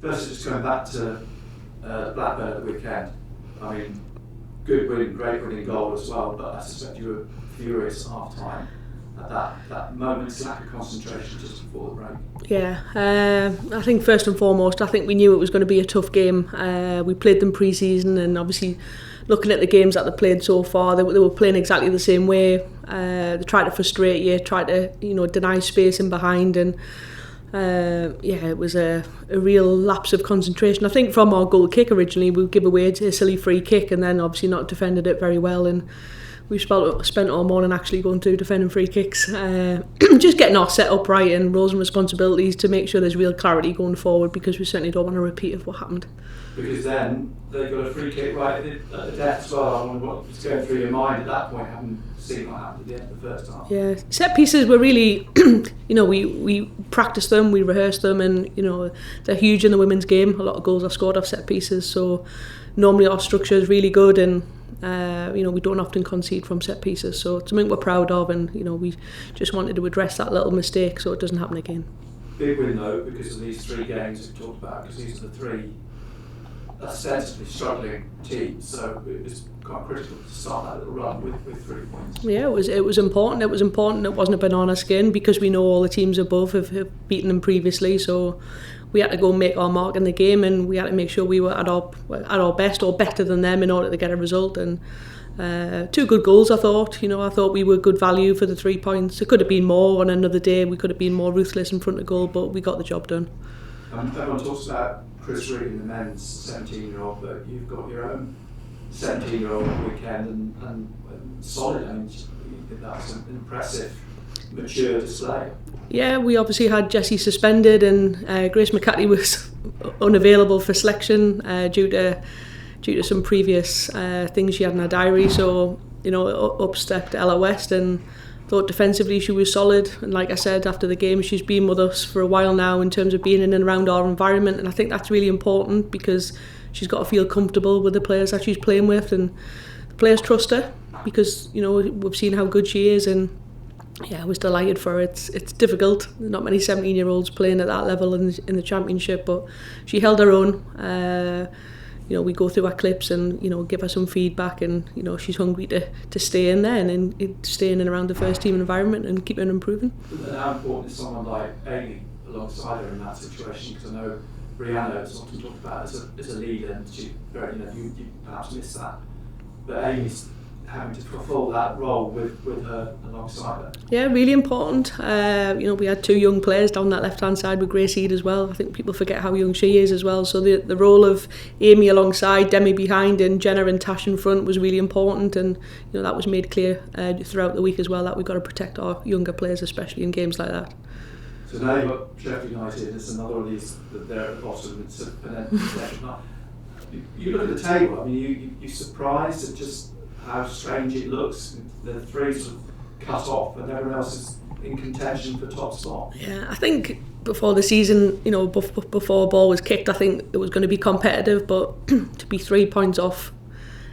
First, just going back to Blackburn at the weekend. I mean, good win, great winning goal as well, but I suspect you were furious at half-time at that moment's lack of concentration just before the break. Yeah, I think first and foremost, I think we knew it was going to be a tough game. We played them pre-season, and obviously looking at the games that they played so far, they were playing exactly the same way. They tried to frustrate you, tried to deny space in behind, and it was a real lapse of concentration. I think from our goal kick originally, we give away a silly free kick and then obviously not defended it very well, and we spent all morning actually going through defending free kicks, just getting our set up right and roles and responsibilities to make sure there's real clarity going forward, because we certainly don't want a repeat of what happened. Because then they got a free kick right at the death as well. I wonder what was going through your mind at that point, having seen what happened at the end of the first half. Yeah, set pieces were really, we practiced them, we rehearsed them, and they're huge in the women's game. A lot of goals are scored off set pieces, so normally our structure is really good, and we don't often concede from set pieces, so it's something we're proud of, and we just wanted to address that little mistake so it doesn't happen again. Big win though, because of these 3 games we've talked about, because these are the 3 ostensibly struggling teams, so it was quite critical to start that little run with 3 points. Yeah, it was important. It wasn't a banana skin, because we know all the teams above have beaten them previously, so we had to go and make our mark in the game, and we had to make sure we were at our best or better than them in order to get a result. And 2 good goals, I thought. I thought we were good value for the 3 points. It could have been more on another day. We could have been more ruthless in front of goal, but we got the job done. Everyone talks about Chris Reay in the men's 17-year-old, but you've got your own 17-year-old weekend and solid. I mean, that's an impressive, mature display. Yeah, we obviously had Jessie suspended, and Grace McCarthy was unavailable for selection due to some previous things she had in her diary. So up stepped Ella West, and thought defensively she was solid. And like I said after the game, she's been with us for a while now in terms of being in and around our environment, and I think that's really important, because she's got to feel comfortable with the players that she's playing with, and the players trust her, because we've seen how good she is. And yeah, I was delighted for her. It's difficult. Not many 17-year-olds playing at that level in the championship, but she held her own. We go through our clips and give her some feedback, and she's hungry to stay in there and stay in and around the first team environment and keep on improving. And how important is someone like Amy alongside her in that situation? Because I know Brianna is often talked about as a leader, and she very you perhaps miss that, but Amy's having to fulfil that role with her alongside her. Yeah, really important. We had 2 young players down that left-hand side with Grace Eade as well. I think people forget how young she is as well. So the role of Amy alongside, Demi behind, and Jenna and Tash in front was really important. And that was made clear throughout the week as well, that we've got to protect our younger players, especially in games like that. So now you've got Sheffield United as another of these that they're at the bottom. You look at the table. I mean, you surprised at just how strange it looks. The 3 sort of cut off, and everyone else is in contention for top spot. Yeah, I think before the season, before a ball was kicked, I think it was going to be competitive, but to be 3 points off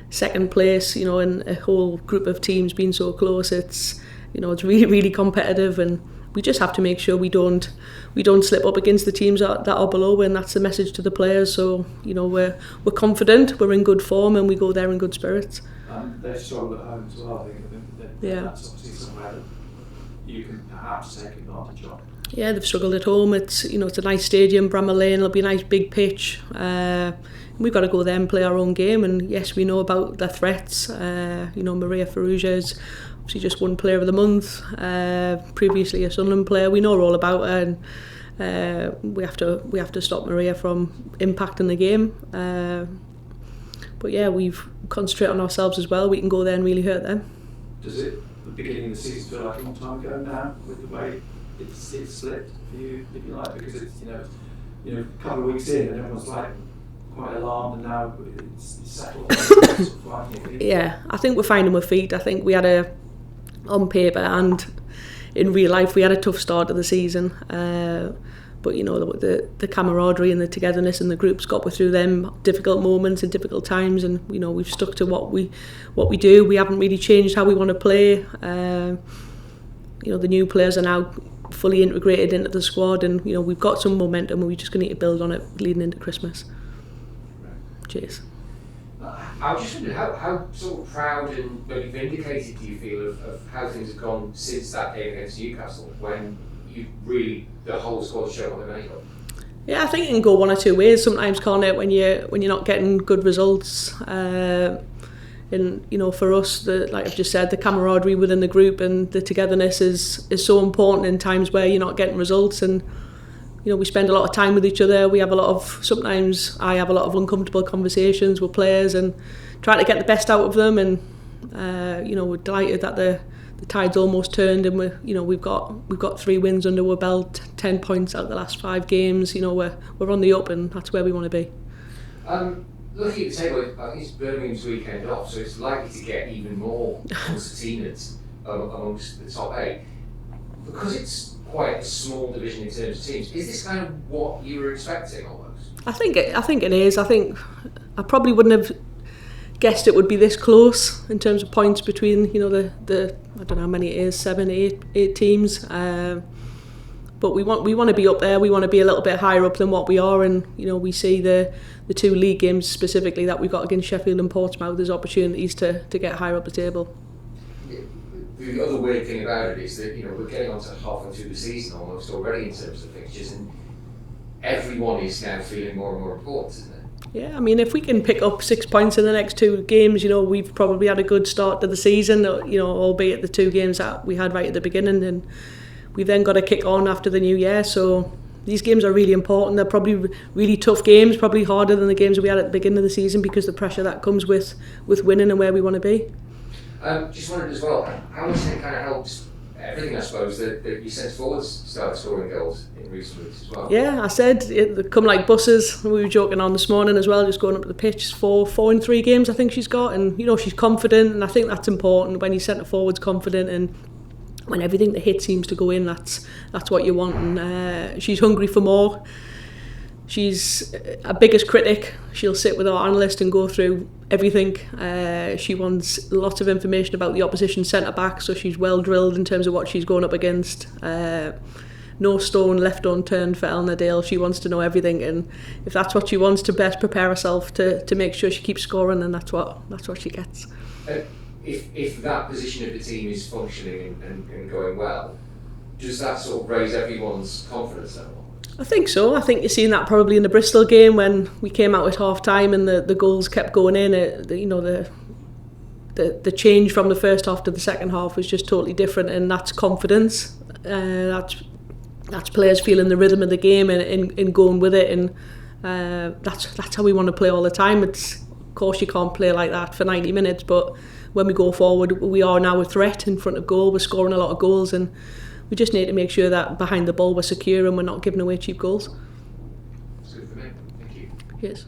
second place, in a whole group of teams being so close, it's really, really competitive, and we just have to make sure we don't slip up against the teams that are below, and that's the message to the players. So we're confident, we're in good form, and we go there in good spirits. They struggle at home as well. I think that's obviously somewhere that you can perhaps take advantage of. Yeah, they've struggled at home. It's it's a nice stadium, Bramall Lane. It'll be a nice big pitch. We've got to go there and play our own game. And yes, we know about their threats. Maria Ferrugia is obviously just won Player of the Month. Previously a Sunderland player. We know all about her, and we have to stop Maria from impacting the game. But yeah, we've concentrated on ourselves as well. We can go there and really hurt them. Does the beginning of the season feel like a long time ago now, with the way it's slipped for you, if you like? Because it's a couple of weeks in and everyone's like quite alarmed, and now it's settled. Yeah, I think we're finding our feet. I think we had on paper and in real life, we had a tough start to the season. But the camaraderie and the togetherness in the groups got us through them difficult moments and difficult times, and we've stuck to what we do. We haven't really changed how we want to play. The new players are now fully integrated into the squad, and we've got some momentum, and we're just going to need to build on it leading into Christmas. Right. Cheers. I just wondered how sort of proud and maybe vindicated do you feel of how things have gone since that game against Newcastle, when the whole squad showed what they're made of? Yeah, I think it can go one or two ways sometimes, can't it, when you're not getting good results. And for us, like I've just said, the camaraderie within the group and the togetherness is so important in times where you're not getting results. And we spend a lot of time with each other. Sometimes I have a lot of uncomfortable conversations with players and try to get the best out of them. And we're delighted that the tide's almost turned, and we've got 3 wins under our belt, 10 points out of the last 5 games. We're on the up, and that's where we want to be. Looking at the table, I think it's Birmingham's weekend off, so it's likely to get even more concertinas amongst the top 8. Because it's quite a small division in terms of teams, is this kind of what you were expecting almost? I think it is. I think I probably wouldn't have guessed it would be this close in terms of points between the I don't know how many it is, 7, 8 teams. But we want to be up there. We want to be a little bit higher up than what we are, and we see the 2 league games specifically that we've got against Sheffield and Portsmouth as opportunities to get higher up the table. The other weird thing about it is that we're getting on to halfway through the season almost already in terms of fixtures, and everyone is now feeling more and more important, isn't it? Yeah, I mean, if we can pick up 6 points in the next 2 games, we've probably had a good start to the season. Albeit the 2 games that we had right at the beginning, and we've then got to kick on after the new year. So these games are really important. They're probably really tough games, probably harder than the games we had at the beginning of the season, because the pressure that comes with winning and where we want to be. Just wondered as well, how much it kind of helps everything, I suppose, that your centre forwards started scoring goals in recent weeks as well. Yeah, I said they come like buses. We were joking on this morning as well, just going up to the pitch. 4 in 3 games I think she's got, and she's confident, and I think that's important when your centre forward's confident, and when everything that hits seems to go in, that's what you want. And she's hungry for more. She's our biggest critic. She'll sit with our analyst and go through everything. She wants lots of information about the opposition centre back, so she's well drilled in terms of what she's going up against. No stone left unturned for Eleanor Dale. She wants to know everything, and if that's what she wants to best prepare herself to make sure she keeps scoring, then that's what she gets. If that position of the team is functioning and going well, does that sort of raise everyone's confidence level? I think so. I think you're seeing that probably in the Bristol game when we came out at half time and the goals kept going in. The change from the first half to the second half was just totally different, and that's confidence. That's players feeling the rhythm of the game and going with it, and that's how we want to play all the time. Of course you can't play like that for 90 minutes, but when we go forward, we are now a threat in front of goal. We're scoring a lot of goals, and we just need to make sure that behind the ball we're secure and we're not giving away cheap goals. That's good for me. Thank you. Yes.